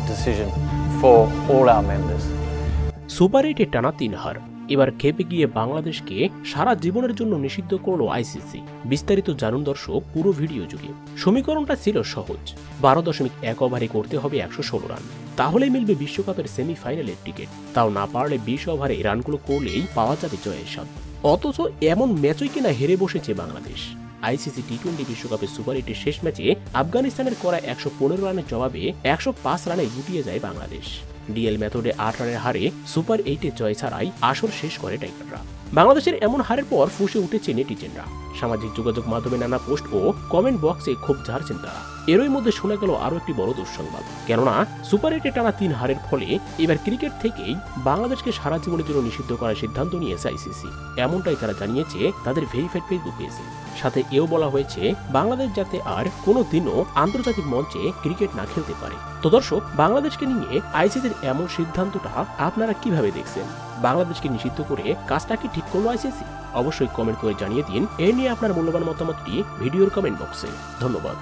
decision for all our members. Super 8-এ টানা 3 হার, এবার খেপে গিয়ে বাংলাদেশকে সারা জীবনের জন্য নিষিদ্ধ করলো আইসিসি। বিস্তারিত জানুন দর্শক পুরো ভিডিও জুড়ে। সমীকরণটা ছিল সহজ, 12.1 ওভারে করতে হবে 116 রান, তাহলেই মিলবে বিশ্বকাপের সেমিফাইনালের টিকিট। তাও না পারলে 20 ওভারে রানগুলো করলেই পাওয়া যাবে জয়ের স্বাদ। অথচ এমন ম্যাচই কিনা হেরে বসেছে বাংলাদেশ। আইসিসি টি-20 বিশ্বকাপের সুপার 8-এর শেষ ম্যাচে আফগানিস্তানের করা 115 রানের জবাবে 105 রানে গুটিয়ে যায় বাংলাদেশ। ডিএল মেথডে 8 রানের হারে সুপার 8-এ জয় ছাড়াই আসর শেষ করে টাইগাররা। বাংলাদেশের এমন হারের পর ফুঁসে উঠেছে নেটিজেনরা। সামাজিক যোগাযোগ মাধ্যমে নানা পোস্ট ও কমেন্ট বক্সে খুব ঝাড়ছেন তারা। এরই মধ্যে শোনা গেল আরও একটি বড় দুঃসংবাদ, কেননা সুপার 8-এ টানা 3 হারের ফলে এবার ক্রিকেট থেকেই বাংলাদেশকে সারা জীবনের জন্য নিষিদ্ধ করার সিদ্ধান্ত নিয়েছে আইসিসি। এমনটাই তারা জানিয়েছে তাদের ভেরিফাইড ফেসবুক পেজে। সাথে এও বলা হয়েছে বাংলাদেশ যাতে আর কোনো দিনও আন্তর্জাতিক মঞ্চে ক্রিকেট না খেলতে পারে। তো দর্শক, বাংলাদেশকে নিয়ে আইসিসির এমন সিদ্ধান্তটা আপনারা কিভাবে দেখছেন? বাংলাদেশকে নিষিদ্ধ করে কাজটা কি ঠিক করলো আইসিসি? অবশ্যই কমেন্ট করে জানিয়ে দিন। এ নিয়ে আপনার মূল্যবান মতামতটি ভিডিওর কমেন্ট বক্সে। ধন্যবাদ।